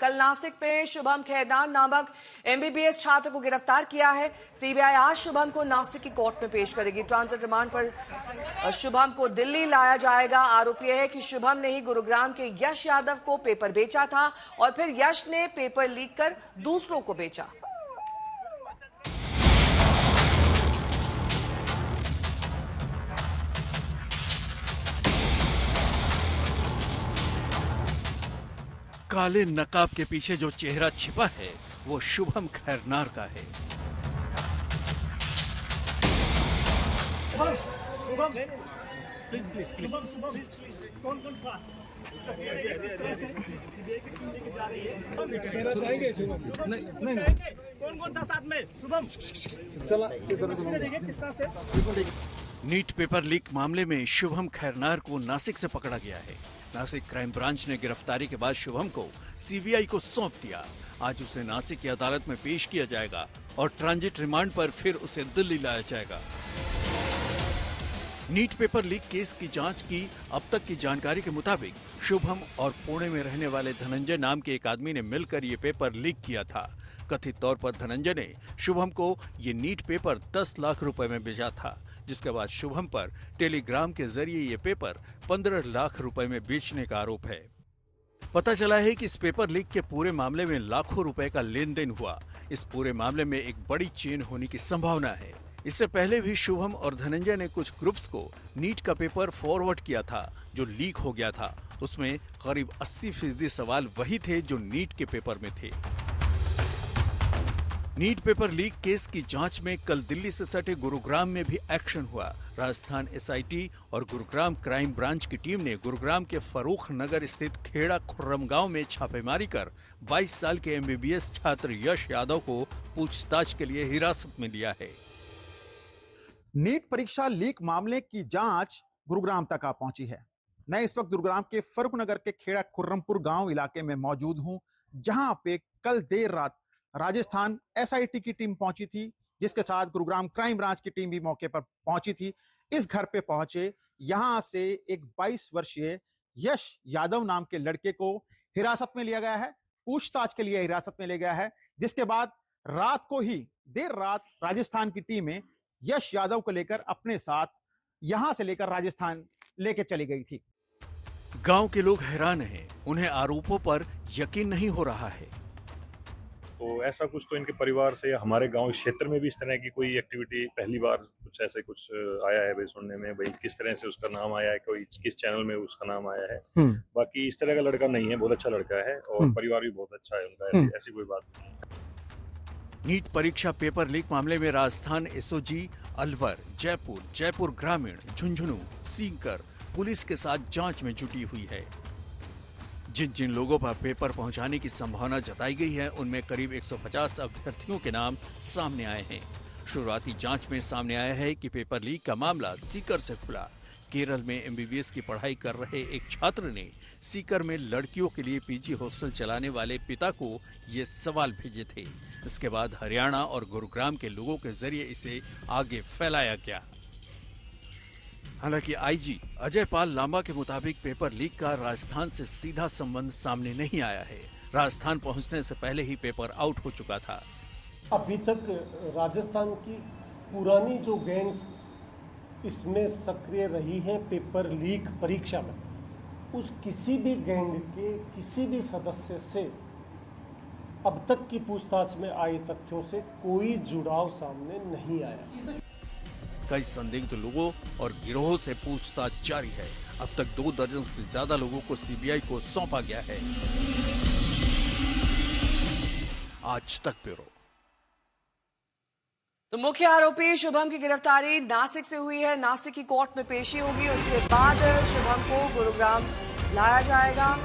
कल नासिक में शुभम खैरनार नामक एमबीबीएस छात्र को गिरफ्तार किया है। सीबीआई आज शुभम को नासिक की कोर्ट में पेश करेगी। ट्रांजिट रिमांड पर शुभम को दिल्ली लाया जाएगा। आरोप यह है कि शुभम ने ही गुरुग्राम के यश यादव को पेपर बेचा था और फिर यश ने पेपर लीक कर दूसरों को बेचा। काले नकाब के पीछे जो चेहरा छिपा है वो शुभम खैरनार का है। कौन था साथ में? शुभम नीट पेपर लीक मामले में शुभम खैरनार को नासिक से पकड़ा गया है। नासिक क्राइम ब्रांच ने गिरफ्तारी के बाद शुभम को सीबीआई को सौंप दिया। आज उसे नासिक की अदालत में पेश किया जाएगा और ट्रांजिट रिमांड पर फिर उसे दिल्ली लाया जाएगा। नीट पेपर लीक केस की जांच की अब तक की जानकारी के मुताबिक शुभम और पुणे में रहने वाले धनंजय नाम के एक आदमी ने मिलकर ये पेपर लीक किया था। कथित तौर पर धनंजय ने शुभम को ये नीट पेपर 10 लाख रुपए में बेचा था, जिसके बाद शुभम पर टेलीग्राम के जरिए ये पेपर 15 लाख रुपए में बेचने का आरोप है। पता चला है कि इस पेपर लीक के पूरे मामले में लाखों रुपए का लेन देन हुआ। इस पूरे मामले में एक बड़ी चेन होने की संभावना है। इससे पहले भी शुभम और धनंजय ने कुछ ग्रुप्स को नीट का पेपर फॉरवर्ड किया था जो लीक हो गया था। उसमें करीब 80% सवाल वही थे जो नीट के पेपर में थे। नीट पेपर लीक केस की जांच में कल दिल्ली से सटे गुरुग्राम में भी एक्शन हुआ। राजस्थान एसआईटी और गुरुग्राम क्राइम ब्रांच की टीम ने गुरुग्राम के फरूख नगर स्थित खेड़ा खुर्रम गांव में छापेमारी कर 22 साल के एमबीबीएस छात्र यश यादव को पूछताछ के लिए हिरासत में लिया है। नीट परीक्षा लीक मामले की जांच गुरुग्राम तक आ पहुंची है। मैं इस वक्त गुरुग्राम के फरूख नगर के खेड़ा खुर्रमपुर गांव इलाके में मौजूद हूं, जहां पे कल देर रात राजस्थान एसआईटी की टीम पहुंची थी, जिसके साथ गुरुग्राम क्राइम ब्रांच की टीम भी मौके पर पहुंची थी। इस घर पे पहुंचे, यहां से एक 22 वर्षीय यश यादव नाम के लड़के को हिरासत में लिया गया है, पूछताछ के लिए हिरासत में लिया गया है, जिसके बाद रात को ही देर रात राजस्थान की टीमें यश यादव को लेकर अपने साथ यहां से लेकर राजस्थान लेके चली गई थी। गांव के लोग हैरान हैं, उन्हें आरोपों पर यकीन नहीं हो रहा है। तो ऐसा कुछ तो इनके परिवार से या हमारे गांव क्षेत्र में भी इस तरह की कोई एक्टिविटी पहली बार कुछ ऐसे कुछ आया है भाई सुनने में, भाई किस तरह से उसका नाम आया है, कोई किस चैनल में उसका नाम आया है। बाकी इस तरह का लड़का नहीं है, बहुत अच्छा लड़का है और परिवार भी बहुत अच्छा है उनका, ऐसी कोई बात नहीं। नीट परीक्षा पेपर लीक मामले में राजस्थान एसओजी, अलवर, जयपुर ग्रामीण, झुंझुनू, सीकर पुलिस के साथ जांच में जुटी हुई है। जिन जिन लोगों पर पेपर पहुंचाने की संभावना जताई गई है, उनमें करीब 150 अभ्यर्थियों के नाम सामने आए हैं। शुरुआती जांच में सामने आया है कि पेपर लीक का मामला सीकर से खुला। केरल में एमबीबीएस की पढ़ाई कर रहे एक छात्र ने सीकर में लड़कियों के लिए पीजी हॉस्टल चलाने वाले पिता को ये सवाल भेजे थे। इसके बाद हरियाणा और गुरुग्राम के लोगों के जरिए इसे आगे फैलाया गया। हालांकि आईजी अजय पाल लांबा के मुताबिक पेपर लीक का राजस्थान से सीधा संबंध सामने नहीं आया है। राजस्थान पहुंचने से पहले ही पेपर आउट हो चुका था। अभी तक राजस्थान की पुरानी जो गैंग्स इसमें सक्रिय रही हैं पेपर लीक परीक्षा में, उस किसी भी गैंग के किसी भी सदस्य से अब तक की पूछताछ में आए तथ्यों से कोई जुड़ाव सामने नहीं आया। कई संदिग्ध लोगों और गिरोह से पूछताछ जारी है। अब तक 2 दर्जन से ज्यादा लोगों को सीबीआई को सौंपा गया है। आज तक ब्यूरो। तो मुख्य आरोपी शुभम की गिरफ्तारी नासिक से हुई है। नासिक की कोर्ट में पेशी होगी, उसके बाद शुभम को गुरुग्राम लाया जाएगा।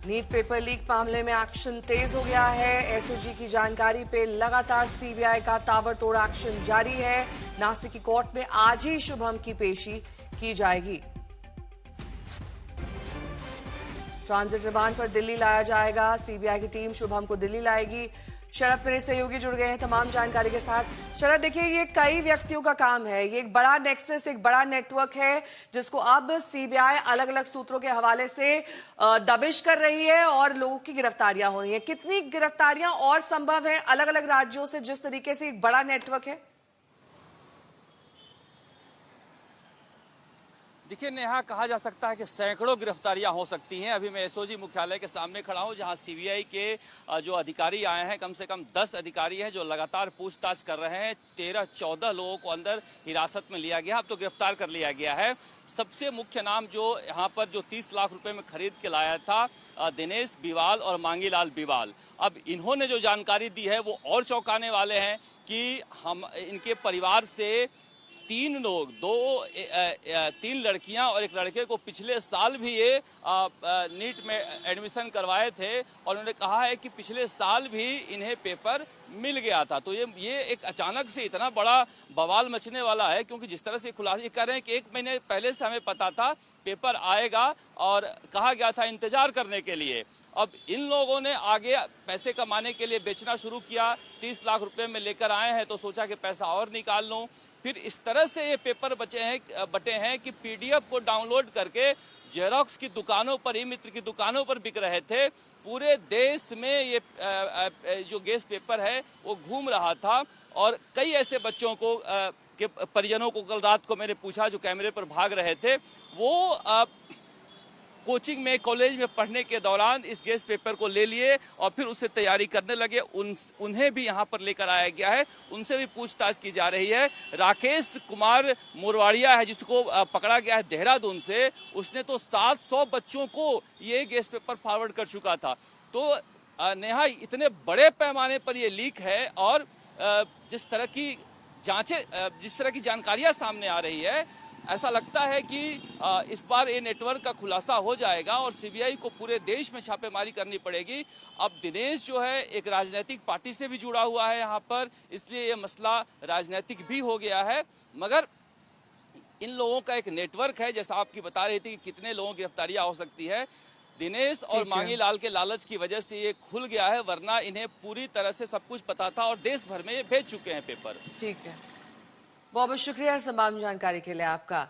नीट पेपर लीक मामले में एक्शन तेज हो गया है। एसओजी की जानकारी पे लगातार सीबीआई का ताबड़तोड़ एक्शन जारी है। नासिक की कोर्ट में आज ही शुभम की पेशी की जाएगी। ट्रांजिट रिमांड पर दिल्ली लाया जाएगा। सीबीआई की टीम शुभम को दिल्ली लाएगी। शरद मेरे सहयोगी जुड़ गए हैं तमाम जानकारी के साथ। शरद, देखिए ये कई व्यक्तियों का काम है, ये एक बड़ा नेक्सस, एक बड़ा नेटवर्क है जिसको अब सीबीआई अलग अलग सूत्रों के हवाले से दबिश कर रही है और लोगों की गिरफ्तारियां हो रही है। कितनी गिरफ्तारियां और संभव है अलग अलग राज्यों से, जिस तरीके से एक बड़ा नेटवर्क है? देखिए नेहा, कहा जा सकता है कि सैकड़ों गिरफ्तारियां हो सकती हैं। अभी मैं एसओजी मुख्यालय के सामने खड़ा हूं, जहां सीबीआई के जो अधिकारी आए हैं, कम से कम 10 अधिकारी हैं जो लगातार पूछताछ कर रहे हैं। 13-14 लोगों को अंदर हिरासत में लिया गया, अब तो गिरफ्तार कर लिया गया है। सबसे मुख्य नाम जो यहाँ पर जो 30 लाख रुपए में खरीद के लाया था, दिनेश बिवाल और मांगीलाल बिवाल। अब इन्होंने जो जानकारी दी है वो और चौंकाने वाले हैं कि हम इनके परिवार से 3 लोग, 3 लड़कियां और एक लड़के को पिछले साल भी ये नीट में एडमिशन करवाए थे और उन्होंने कहा है कि पिछले साल भी इन्हें पेपर मिल गया था। तो ये एक अचानक से इतना बड़ा बवाल मचने वाला है, क्योंकि जिस तरह से खुलासा कर रहे हैं कि 1 महीने पहले से हमें पता था पेपर आएगा और कहा गया था इंतजार करने के लिए। अब इन लोगों ने आगे पैसे कमाने के लिए बेचना शुरू किया। 30 लाख रुपए में लेकर आए हैं तो सोचा कि पैसा और निकाल लूं। फिर इस तरह से ये पेपर बटे हैं कि पीडीएफ को डाउनलोड करके जेरोक्स की दुकानों पर, ई मित्र की दुकानों पर बिक रहे थे। पूरे देश में ये जो गैस पेपर है वो घूम रहा था और कई ऐसे बच्चों को के परिजनों को कल रात को मैंने पूछा जो कैमरे पर भाग रहे थे, वो कोचिंग में, कॉलेज में पढ़ने के दौरान इस गैस पेपर को ले लिए और फिर उससे तैयारी करने लगे। उन्हें भी यहाँ पर लेकर आया गया है, उनसे भी पूछताछ की जा रही है। राकेश कुमार मोरवाड़िया है जिसको पकड़ा गया है देहरादून से, उसने तो 700 बच्चों को ये गैस पेपर फॉरवर्ड कर चुका था। तो नेहा, इतने बड़े पैमाने पर ये लीक है और जिस तरह की जानकारियां सामने आ रही है, ऐसा लगता है कि इस बार ये नेटवर्क का खुलासा हो जाएगा और सीबीआई को पूरे देश में छापेमारी करनी पड़ेगी। अब दिनेश जो है एक राजनीतिक पार्टी से भी जुड़ा हुआ है यहाँ पर, इसलिए ये मसला राजनीतिक भी हो गया है। मगर इन लोगों का एक नेटवर्क है, जैसा आपकी बता रही थी कि कितने लोगों की गिरफ्तारियां हो सकती है। दिनेश और मांगीलाल के लालच की वजह से ये खुल गया है, वरना इन्हें पूरी तरह से सब कुछ पता था और देश भर में ये भेज चुके हैं पेपर। ठीक है, बहुत बहुत शुक्रिया इस तमाम जानकारी के लिए आपका।